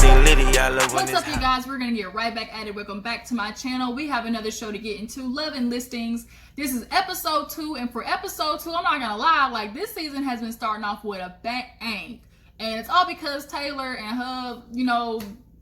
everything litty. I love when What's up, you guys? We're gonna get right back at it. Welcome back to my channel. We have another show to get into, Love and Listings. This is episode 2, and for episode 2, I'm not gonna lie, like, this season has been starting off with a bang, and it's all because Taylor and her, you know,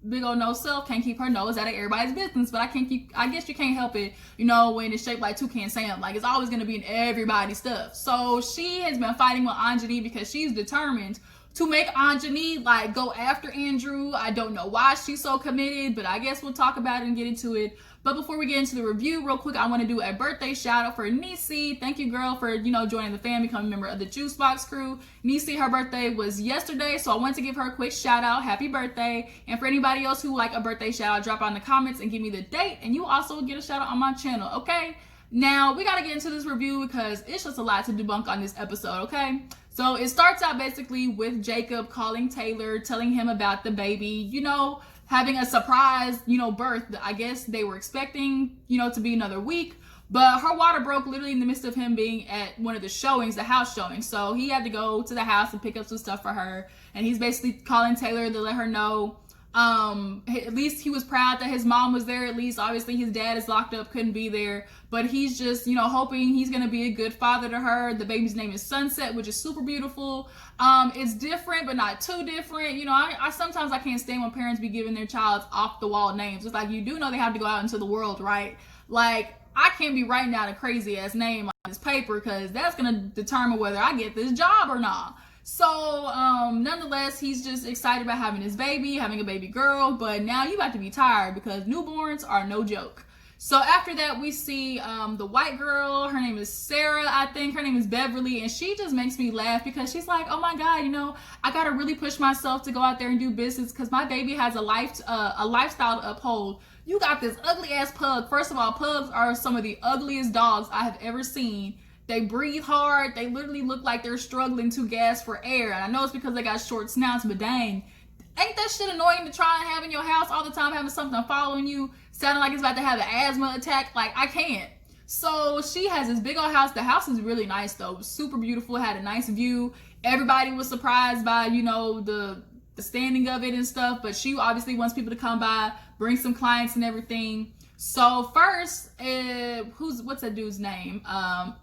big old no self can't keep her nose out of everybody's business. But I guess you can't help it, you know, when it's shaped like Toucan Sam. Like, it's always gonna be in everybody's stuff. So she has been fighting with Anjani because she's determined to make Anjani, like, go after Andrew. I don't know why she's so committed, but I guess we'll talk about it and get into it. But before we get into the review, real quick, I want to do a birthday shout out for Nisi. Thank you, girl, for, you know, joining the fam, becoming a member of the Juice Box crew. Nisi, her birthday was yesterday, so I wanted to give her a quick shout out. Happy birthday. And for anybody else who like a birthday shout out, drop out in the comments and give me the date, and you also get a shout out on my channel, okay? Now, we got to get into this review because it's just a lot to debunk on this episode, okay? So it starts out basically with Jacob calling Taylor, telling him about the baby, you know, having a surprise, you know, birth. I guess they were expecting, you know, to be another week, but her water broke literally in the midst of him being at one of the showings, the house showing. So he had to go to the house and pick up some stuff for her. And he's basically calling Taylor to let her know, at least he was proud that his mom was there. At least, obviously, his dad is locked up, couldn't be there, but he's just, you know, hoping he's gonna be a good father to her. The baby's name is Sunset, which is super beautiful. It's different, but not too different. You know, I sometimes I can't stand when parents be giving their child off the wall names. It's like, you do know they have to go out into the world, right? Like, I can't be writing down a crazy ass name on this paper because that's gonna determine whether I get this job or not. So, nonetheless, he's just excited about having his baby, having a baby girl, but now you about to be tired because newborns are no joke. So after that, we see the white girl. Her name is Sarah, I think. Her name is Beverly, and she just makes me laugh because she's like, oh my God, you know, I gotta really push myself to go out there and do business because my baby has a lifestyle to uphold. You got this ugly ass pug. First of all, pugs are some of the ugliest dogs I have ever seen. They breathe hard. They literally look like they're struggling to gasp for air. And I know it's because they got short snouts, but dang, ain't that shit annoying to try and have in your house all the time, having something following you, sounding like it's about to have an asthma attack? Like, I can't. So she has this big old house. The house is really nice, though. It was super beautiful, had a nice view. Everybody was surprised by, you know, the standing of it and stuff, but she obviously wants people to come by, bring some clients and everything. So first, what's that dude's name?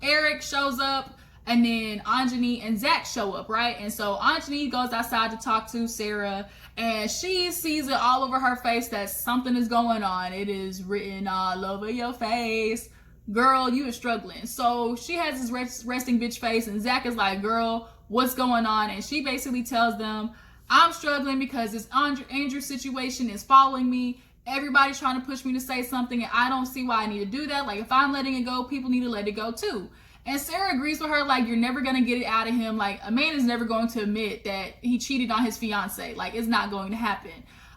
Eric shows up, and then Anjani and Zach show up, right? And so Anjani goes outside to talk to Sarah, and she sees it all over her face that something is going on. It is written all over your face. Girl, you are struggling. So she has this resting bitch face, and Zach is like, girl, what's going on? And she basically tells them, I'm struggling because this Andrew situation is following me. Everybody's trying to push me to say something, and I don't see why I need to do that. Like, if I'm letting it go, people need to let it go too. And Sarah agrees with her, like, you're never going to get it out of him. Like, a man is never going to admit that he cheated on his fiance. Like, it's not going to happen.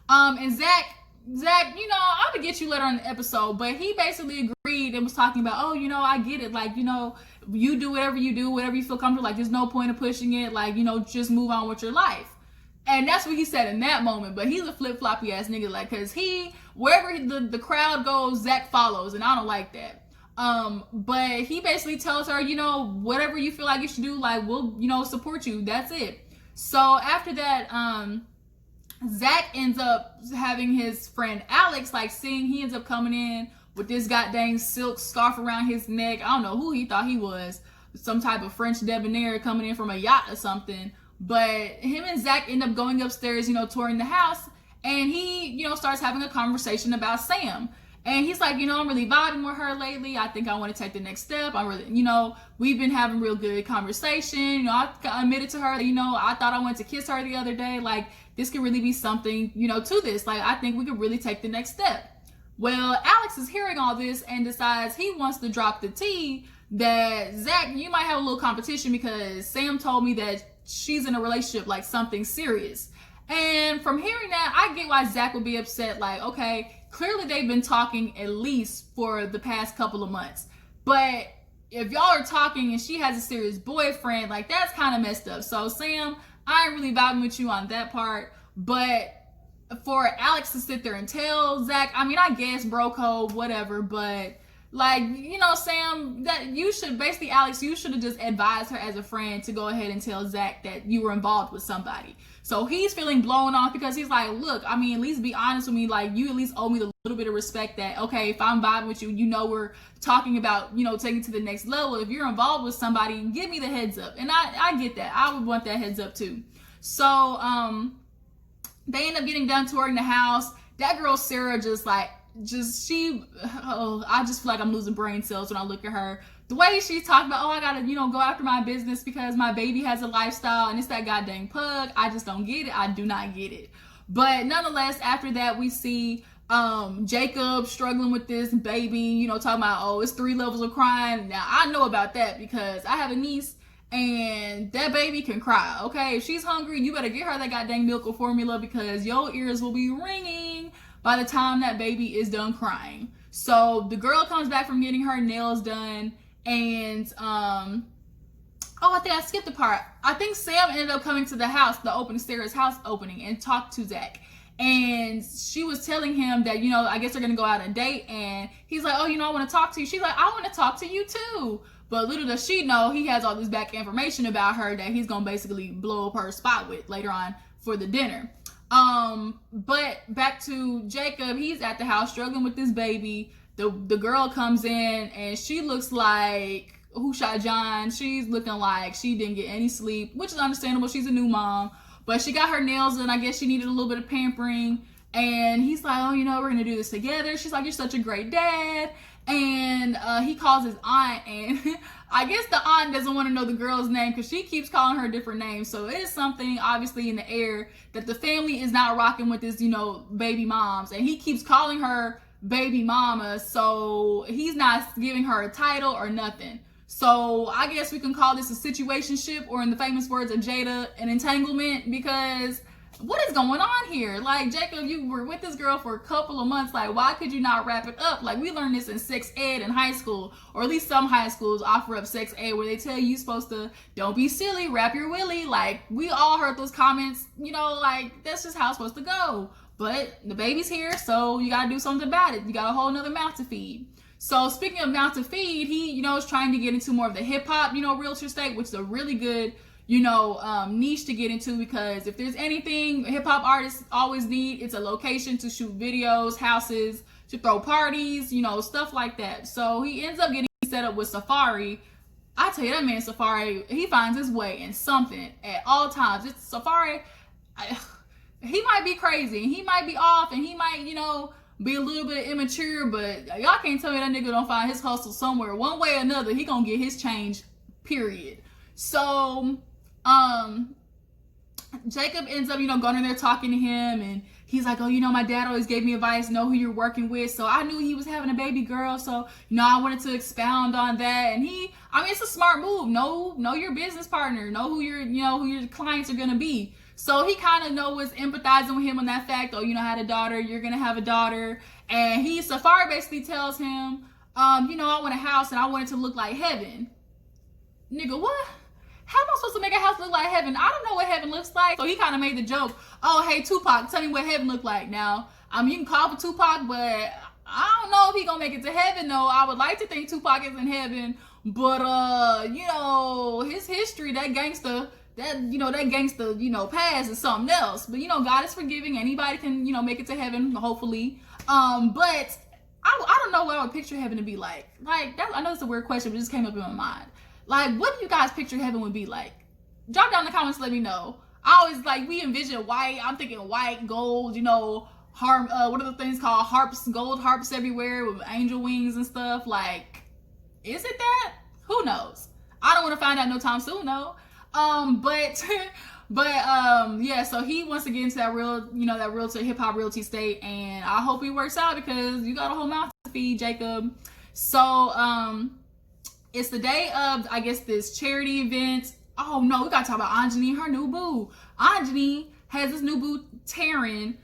And Zach, you know, I'm going to get you later on the episode, but he basically agreed and was talking about, oh, you know, I get it. Like, you know, you do, whatever you feel comfortable. Like, there's no point of pushing it. Like, you know, just move on with your life. And that's what he said in that moment. But he's a flip-floppy ass nigga, like, because wherever the crowd goes, Zach follows, and I don't like that. But he basically tells her, you know, whatever you feel like you should do, like, we'll, you know, support you. That's it. So after that, Zach ends up having his friend Alex, like, he ends up coming in with this goddamn silk scarf around his neck. I don't know who he thought he was, some type of French debonair coming in from a yacht or something. But him and Zach end up going upstairs, you know, touring the house, and he, you know, starts having a conversation about Sam. And he's like, you know, I'm really vibing with her lately. I think I want to take the next step. I'm really, you know, we've been having real good conversation. You know, I admitted to her, you know, I thought I went to kiss her the other day. Like, this could really be something, you know, to this. Like, I think we could really take the next step. Well, Alex is hearing all this and decides he wants to drop the tea that, Zach, you might have a little competition because Sam told me that she's in a relationship, like something serious. And from hearing that, I get why Zach would be upset. Like, okay, clearly they've been talking at least for the past couple of months. But if y'all are talking and she has a serious boyfriend, like, that's kind of messed up. So Sam, I ain't really vibing with you on that part. But for Alex to sit there and tell Zach, I mean, I guess bro code, whatever, but Like, you know, Sam, that you should basically, Alex, you should have just advised her as a friend to go ahead and tell Zach that you were involved with somebody. So he's feeling blown off because he's like, look, I mean, at least be honest with me. Like, you at least owe me the little bit of respect that, okay, if I'm vibing with you, you know, we're talking about, you know, taking it to the next level. If you're involved with somebody, give me the heads up. And I get that. I would want that heads up too. So, they end up getting done touring the house. That girl, Sarah, I just feel like I'm losing brain cells when I look at her. The way she's talking about, I gotta, you know, go after my business because my baby has a lifestyle and it's that goddamn pug. I just don't get it. I do not get it. But nonetheless, after that, we see Jacob struggling with this baby, you know, talking about, it's 3 levels of crying. Now, I know about that because I have a niece and that baby can cry, okay? If she's hungry, you better get her that goddamn milk or formula because your ears will be ringing by the time that baby is done crying. So the girl comes back from getting her nails done and I think I skipped the part. I think Sam ended up coming to the house, the opening, Sarah's house opening, and talked to Zach. And she was telling him that, you know, I guess they're going to go out on a date. And he's like, you know, I want to talk to you. She's like, I want to talk to you too. But little does she know, he has all this back information about her that he's going to basically blow up her spot with later on for the dinner. But back to Jacob, he's at the house struggling with this baby. The girl comes in and she looks like who shot John. She's looking like she didn't get any sleep, which is understandable. She's a new mom, but she got her nails done. I guess she needed a little bit of pampering. And he's like, you know, we're gonna do this together. She's like, you're such a great dad. And he calls his aunt, and I guess the aunt doesn't want to know the girl's name because she keeps calling her different names. So it is something obviously in the air that the family is not rocking with this, you know, baby moms, and he keeps calling her baby mama. So he's not giving her a title or nothing. So I guess we can call this a situationship, or in the famous words of Jada, an entanglement, because what is going on here? Like, Jacob, you were with this girl for a couple of months. Like, why could you not wrap it up? Like, we learned this in sex ed in high school, or at least some high schools offer up sex ed where they tell you you're supposed to, don't be silly, wrap your willy. Like, we all heard those comments, you know, like, that's just how it's supposed to go. But the baby's here, so you gotta do something about it. You got a whole nother mouth to feed. So speaking of mouth to feed, he, you know, is trying to get into more of the hip hop, you know, realtor state, which is a really good, you know, niche to get into, because if there's anything hip hop artists always need, it's a location to shoot videos, houses, to throw parties, you know, stuff like that. So he ends up getting set up with Safari. I tell you, that man Safari, he finds his way in something at all times. It's Safari. He might be crazy, he might be off, and he might, you know, be a little bit immature, but y'all can't tell me that nigga don't find his hustle somewhere. One way or another, he gonna get his change, period. So Jacob ends up, you know, going in there talking to him, and he's like, you know, my dad always gave me advice, know who you're working with. So I knew he was having a baby girl, so, you know, I wanted to expound on that. And it's a smart move. Know your business partner, know who your clients are gonna be. So he kind of was empathizing with him on that fact. You know, I had a daughter, you're gonna have a daughter. And Safari basically tells him, you know, I want a house and I want it to look like heaven. Nigga, what? How am I supposed to make a house look like heaven? I don't know what heaven looks like. So he kind of made the joke, hey, Tupac, tell me what heaven look like. Now, you can call for Tupac, but I don't know if he gonna make it to heaven, though. I would like to think Tupac is in heaven, but, you know, his history, that gangster, you know, past is something else. But, you know, God is forgiving. Anybody can, you know, make it to heaven, hopefully. But I don't know what I would picture heaven to be like. Like, I know it's a weird question, but it just came up in my mind. Like, what do you guys picture heaven would be like? Drop down in the comments, let me know. I always, we envision white. I'm thinking white, gold, you know, harp, what are the things called? Harps, gold harps everywhere with angel wings and stuff. Like, is it that? Who knows? I don't want to find out no time soon, though. Yeah, so he wants to get into that realtor, hip hop realty state, and I hope he works out because you got a whole mouth to feed, Jacob. So, it's the day of, I guess, this charity event. Oh no, we gotta talk about Anjani, her new boo. Anjani has this new boo, Taryn.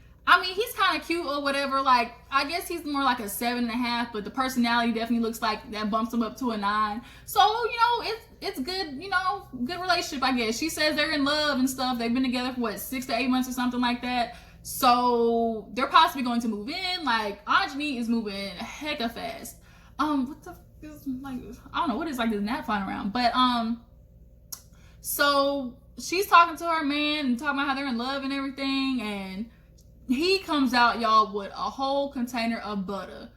He's kind of cute or whatever. Like, I guess he's more like a 7.5, but the personality definitely looks like that bumps him up to a 9. So, you know, it's good, you know, good relationship, I guess. She says they're in love and stuff. They've been together for 6 to 8 months or something like that. So they're possibly going to move in. Like, Anjani is moving hecka fast. what the like, I don't know what is like this gnat flying around, but so she's talking to her man and talking about how they're in love and everything, and he comes out, y'all, with a whole container of butter.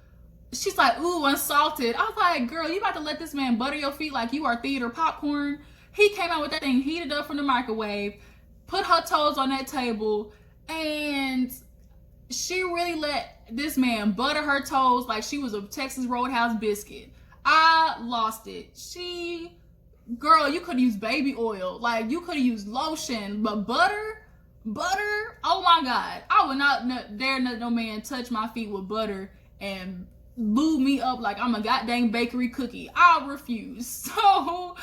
She's like, ooh, unsalted. I was like, girl, you about to let this man butter your feet like you are theater popcorn? He came out with that thing heated up from the microwave, put her toes on that table, and she really let this man butter her toes like she was a Texas Roadhouse biscuit. I lost it. Girl, you could use baby oil. Like, you could have used lotion, but butter, oh my God. I would not dare let no man touch my feet with butter and lube me up like I'm a goddamn bakery cookie. I refuse. So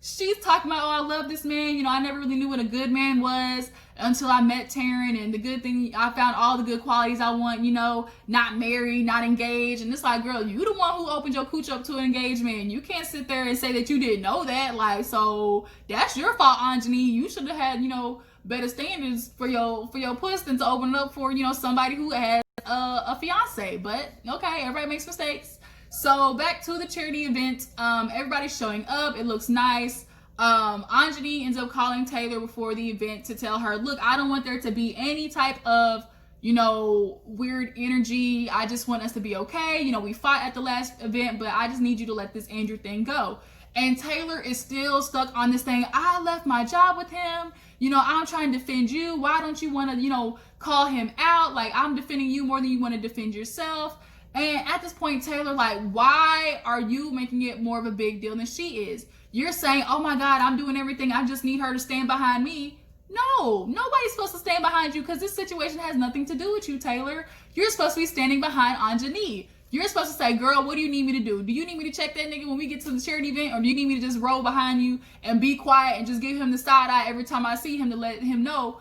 she's talking about, oh, I love this man. You know, I never really knew what a good man was until I met Taryn, and the good thing, I found all the good qualities I want, you know, not married, not engaged. And it's like, girl, you the one who opened your cooch up to an engaged man. You can't sit there and say that you didn't know that. Like, so that's your fault, Anjani. You should have had, you know, better standards for your puss than to open it up for, you know, somebody who has a fiance. But okay, everybody makes mistakes. So back to the charity event. Everybody's showing up. It looks nice. Anjani ends up calling Taylor before the event to tell her, look, I don't want there to be any type of, you know, weird energy. I just want us to be okay. You know, we fought at the last event, but I just need you to let this Andrew thing go. And Taylor is still stuck on this thing. I left my job with him. You know, I'm trying to defend you. Why don't you want to, you know, call him out? Like, I'm defending you more than you want to defend yourself. And at this point, Taylor, like, why are you making it more of a big deal than she is? You're saying, oh my God, I'm doing everything. I just need her to stand behind me. No, nobody's supposed to stand behind you because this situation has nothing to do with you, Taylor. You're supposed to be standing behind Anjani. You're supposed to say, girl, what do you need me to do? Do you need me to check that nigga when we get to the charity event? Or do you need me to just roll behind you and be quiet and just give him the side eye every time I see him to let him know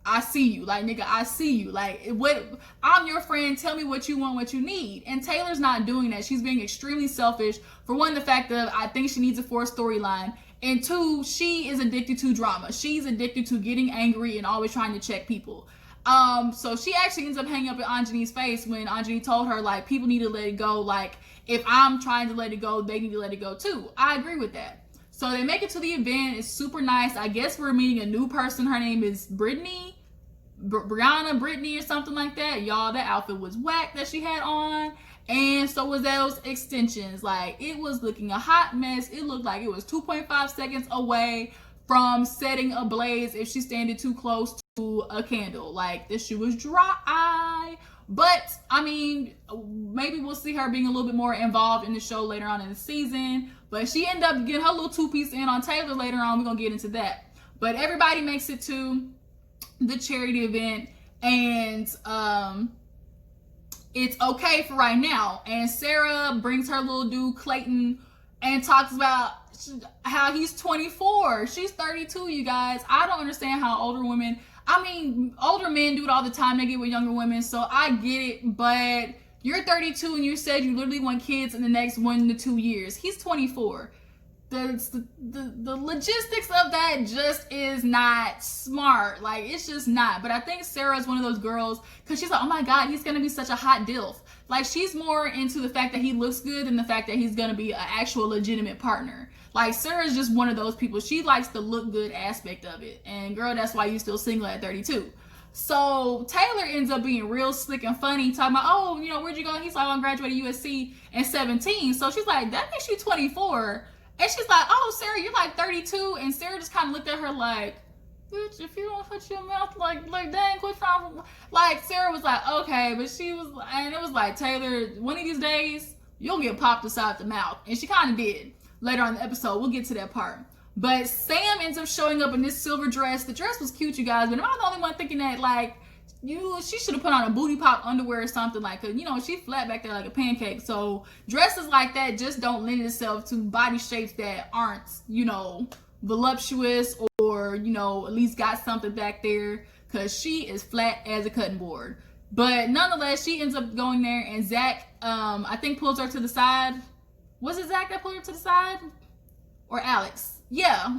I see you? Like, nigga, I see you. Like, what? I'm your friend. Tell me what you want, what you need. And Taylor's not doing that. She's being extremely selfish. For one, the fact that I think she needs a fourth storyline. And two, she is addicted to drama. She's addicted to getting angry and always trying to check people. So she actually ends up hanging up in Anjani's face when Anjani told her, like, people need to let it go. Like, if I'm trying to let it go, they need to let it go too. I agree with that. So they make it to the event. It's super nice. I guess we're meeting a new person. Her name is Brittany. Brittany or something like that. Y'all, that outfit was whack that she had on. And so was those extensions. Like, it was looking a hot mess. It looked like it was 2.5 seconds away from setting ablaze if she standed too close to a candle. Like, this shit was dry. But, I mean, maybe we'll see her being a little bit more involved in the show later on in the season. But she ended up getting her little two-piece in on Taylor later on. We're going to get into that. But everybody makes it to the charity event. And it's okay for right now. And Sarah brings her little dude, Clayton, and talks about how he's 24. She's 32, you guys. I don't understand how older women... I mean, older men do it all the time. They get with younger women, so I get it. But you're 32 and you said you literally want kids in the next 1 to 2 years. He's 24. The logistics of that just is not smart. Like, it's just not. But I think Sarah's one of those girls, because she's like, oh my God, he's going to be such a hot dilf. Like, she's more into the fact that he looks good than the fact that he's going to be an actual legitimate partner. Like, Sarah's just one of those people. She likes the look good aspect of it. And girl, that's why you're still single at 32. So Taylor ends up being real slick and funny, talking about, oh, you know, where'd you go? He's like, I graduated USC in 17. So she's like, that makes you 24. And she's like, oh, Sarah, you're like 32. And Sarah just kind of looked at her like, bitch, if you don't put your mouth like dang, quit trying. Like, Sarah was like, okay. But she was, and it was like, Taylor, one of these days, you'll get popped aside the mouth. And she kind of did. Later on in the episode, we'll get to that part. But Sam ends up showing up in this silver dress. The dress was cute, you guys, but am I the only one thinking that, like, she should have put on a booty pop underwear or something, like, cause, you know, she flat back there like a pancake. So dresses like that just don't lend itself to body shapes that aren't, you know, voluptuous or, you know, at least got something back there, cause she is flat as a cutting board. But nonetheless, she ends up going there, and Zach, I think, pulls her to the side. Was it Zach that pulled her to the side? Or Alex? Yeah.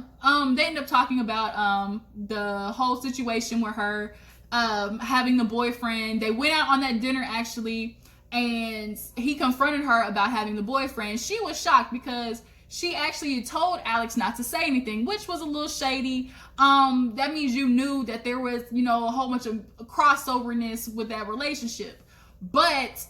They end up talking about the whole situation with her having the boyfriend. They went out on that dinner, actually, and he confronted her about having the boyfriend. She was shocked because she actually told Alex not to say anything, which was a little shady. That means you knew that there was, you know, a whole bunch of crossoverness with that relationship. But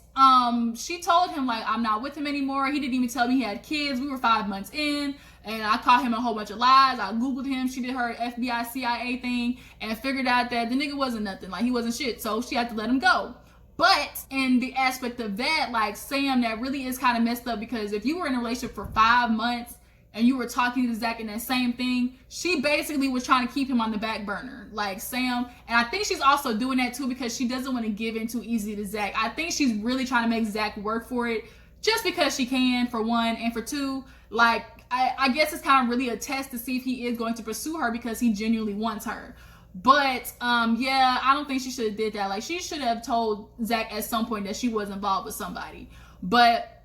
she told him, like, I'm not with him anymore. He didn't even tell me he had kids. We were 5 months in, and I caught him a whole bunch of lies. I Googled him. She did her FBI, CIA thing and figured out that the nigga wasn't nothing. Like, he wasn't shit. So she had to let him go. But in the aspect of that, like, Sam, that really is kind of messed up, because if you were in a relationship for 5 months and you were talking to Zach in that same thing, she basically was trying to keep him on the back burner. Like, Sam, and I think she's also doing that too because she doesn't want to give in too easy to Zach. I think she's really trying to make Zach work for it just because she can, for one, and for two, like, I guess it's kind of really a test to see if he is going to pursue her because he genuinely wants her. But yeah, I don't think she should have did that. Like, she should have told Zach at some point that she was involved with somebody. But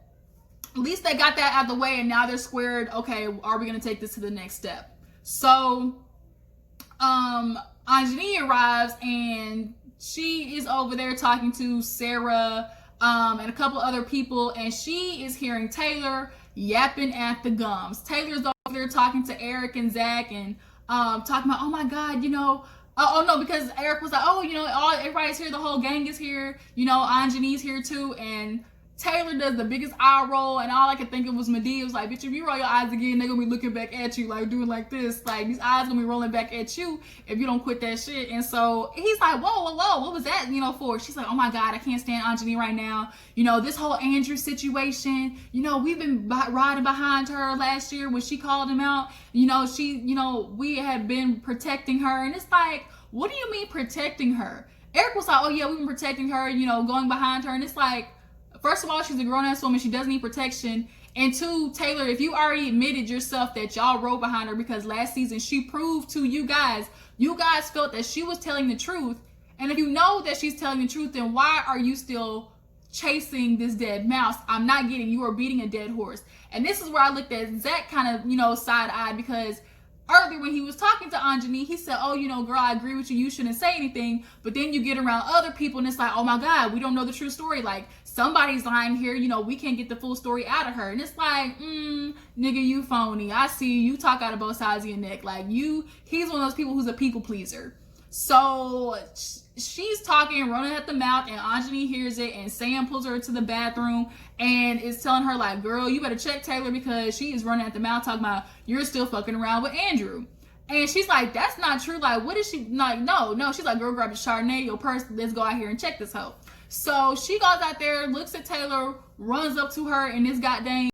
at least they got that out of the way, and now they're squared. Okay, are we gonna take this to the next step? So Anjani arrives, and she is over there talking to Sarah and a couple other people, and she is hearing Taylor yapping at the gums. Taylor's over there talking to Eric and Zach, and talking about, oh my God, you know, oh no, because Eric was like, oh, you know, everybody's here, the whole gang is here, you know, Anjani's here too, and Taylor does the biggest eye roll, and all I could think of was Medea. It was like, bitch, if you roll your eyes again, they're gonna be looking back at you, like, doing like this. Like, these eyes gonna be rolling back at you if you don't quit that shit. And so he's like, whoa, what was that, you know, for? She's like, oh my God, I can't stand Anjani right now. You know, this whole Andrew situation, you know, we've been riding behind her last year when she called him out. You know, we had been protecting her. And it's like, what do you mean protecting her? Eric was like, oh yeah, we've been protecting her, you know, going behind her. And it's like, first of all, she's a grown-ass woman. She doesn't need protection. And two, Taylor, if you already admitted yourself that y'all rode behind her because last season she proved to you guys felt that she was telling the truth. And if you know that she's telling the truth, then why are you still chasing this dead mouse? I'm not getting, you are beating a dead horse. And this is where I looked at Zach kind of, you know, side-eyed, because earlier when he was talking to Anjani, he said, oh, you know, girl, I agree with you. You shouldn't say anything. But then you get around other people and it's like, oh my God, we don't know the true story. Like, somebody's lying here. You know, we can't get the full story out of her. And it's like, nigga, you phony. I see you talk out of both sides of your neck. Like, he's one of those people who's a people pleaser. So she's talking, running at the mouth, and Anjani hears it, and Sam pulls her into the bathroom and is telling her, like, girl, you better check Taylor because she is running at the mouth talking about you're still fucking around with Andrew. And she's like, that's not true. Like, what is she? Like, no. She's like, girl, grab your Chardonnay, your purse. Let's go out here and check this hoe. So she goes out there, looks at Taylor, runs up to her in this goddamn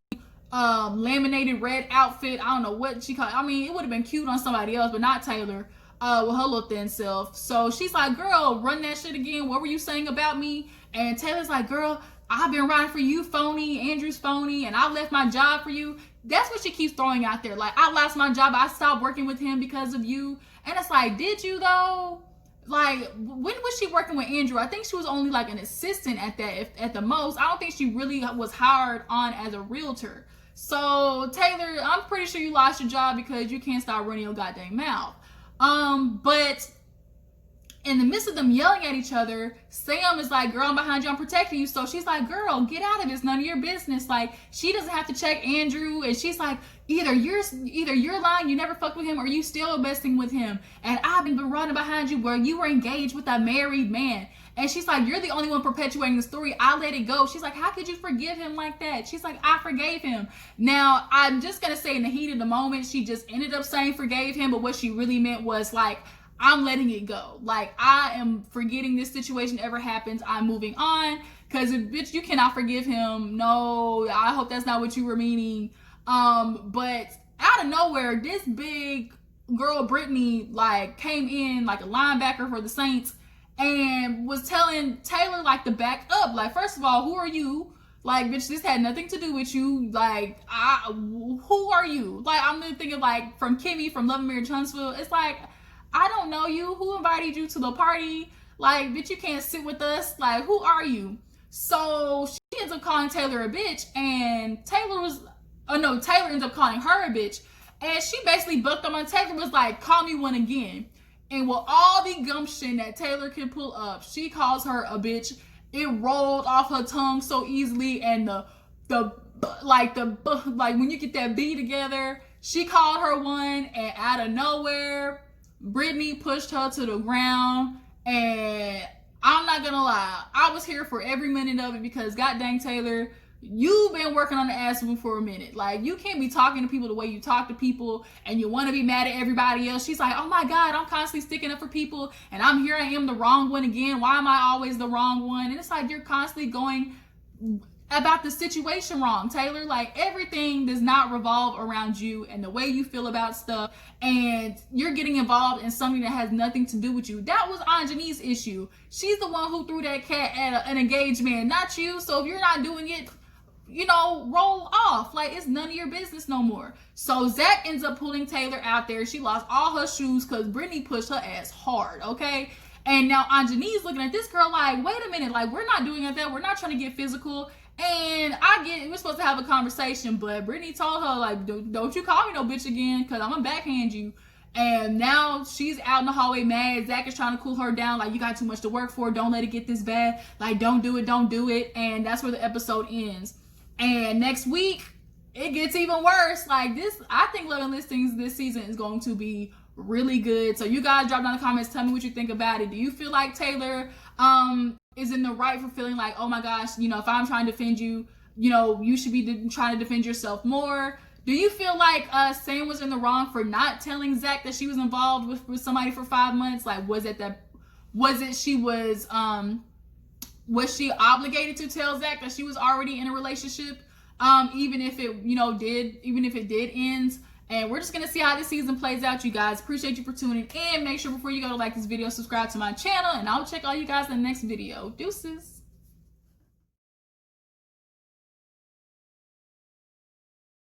laminated red outfit. I don't know what she called it. I mean, it would have been cute on somebody else, but not Taylor. With her little thin self. So she's like, girl, run that shit again. What were you saying about me? And Taylor's like, girl, I've been riding for you, phony. Andrew's phony, and I left my job for you. That's what she keeps throwing out there. Like, I lost my job. I stopped working with him because of you. And it's like, did you though? Like, when was she working with Andrew? I think she was only like an assistant at that, if at the most. I don't think she really was hired on as a realtor. So Taylor, I'm pretty sure you lost your job because you can't stop running your goddamn mouth. But in the midst of them yelling at each other, Sam is like, girl, I'm behind you, I'm protecting you. So she's like, girl, get out of it. It's none of your business. Like, she doesn't have to check Andrew. And she's like, either you're lying, you never fucked with him, or you still messing with him. And I've been running behind you where you were engaged with a married man. And she's like, you're the only one perpetuating the story. I let it go. She's like, how could you forgive him like that? She's like, I forgave him. Now, I'm just going to say in the heat of the moment, she just ended up saying forgave him. But what she really meant was like, I'm letting it go. Like, I am forgetting this situation ever happens. I'm moving on. Because, bitch, you cannot forgive him. No, I hope that's not what you were meaning. But out of nowhere, this big girl, Brittany, like, came in like a linebacker for the Saints and was telling Taylor, like, to back up. Like, first of all, who are you? Like, bitch, this had nothing to do with you. Like, who are you? Like, I'm thinking, like, from Kimmy from Love and Marriage Huntsville. It's like, I don't know you. Who invited you to the party? Like, bitch, you can't sit with us. Like, who are you? So she ends up calling Taylor a bitch, and Taylor ends up calling her a bitch. And she basically bucked up on Taylor, was like, call me one again. And with all the gumption that Taylor can pull up, she calls her a bitch. it rolled off her tongue so easily, and like when you get that B together, she called her one, and out of nowhere, Brittany pushed her to the ground. And I'm not gonna lie, I was here for every minute of it, because god dang Taylor, you've been working on the ass wound for a minute. Like, you can't be talking to people the way you talk to people, and you want to be mad at everybody else. She's like, oh my god, I'm constantly sticking up for people, and I am the wrong one again. Why am I always the wrong one? And it's like, you're constantly going about the situation wrong, Taylor. Like, everything does not revolve around you and the way you feel about stuff, and you're getting involved in something that has nothing to do with you. That was Anjani's issue. She's the one who threw that cat at an engaged man, not you. So if you're not doing it, roll off. Like, it's none of your business no more. So Zach ends up pulling Taylor out there. She lost all her shoes because Brittany pushed her ass hard, okay? And now Anjani's looking at this girl like, wait a minute, like, we're not doing that. We're not trying to get physical. And I get it, we're supposed to have a conversation, but Brittany told her, like, don't you call me no bitch again, because I'm going to backhand you. And now she's out in the hallway mad. Zach is trying to cool her down, like, you got too much to work for. Don't let it get this bad. Like, don't do it. And that's where the episode ends. And next week, it gets even worse. Like, I think Love and Listings this season is going to be really good. So you guys drop down in the comments, tell me what you think about it. Do you feel like Taylor is in the right for feeling like, oh my gosh, if I'm trying to defend you, you should be trying to defend yourself more? Do you feel like Sam was in the wrong for not telling Zach that she was involved with somebody for 5 months? Like, was she obligated to tell Zach that she was already in a relationship, even if it did end? And we're just gonna see how this season plays out, you guys. Appreciate you for tuning in. Make sure before you go to like this video, subscribe to my channel, and I'll check all you guys in the next video. Deuces.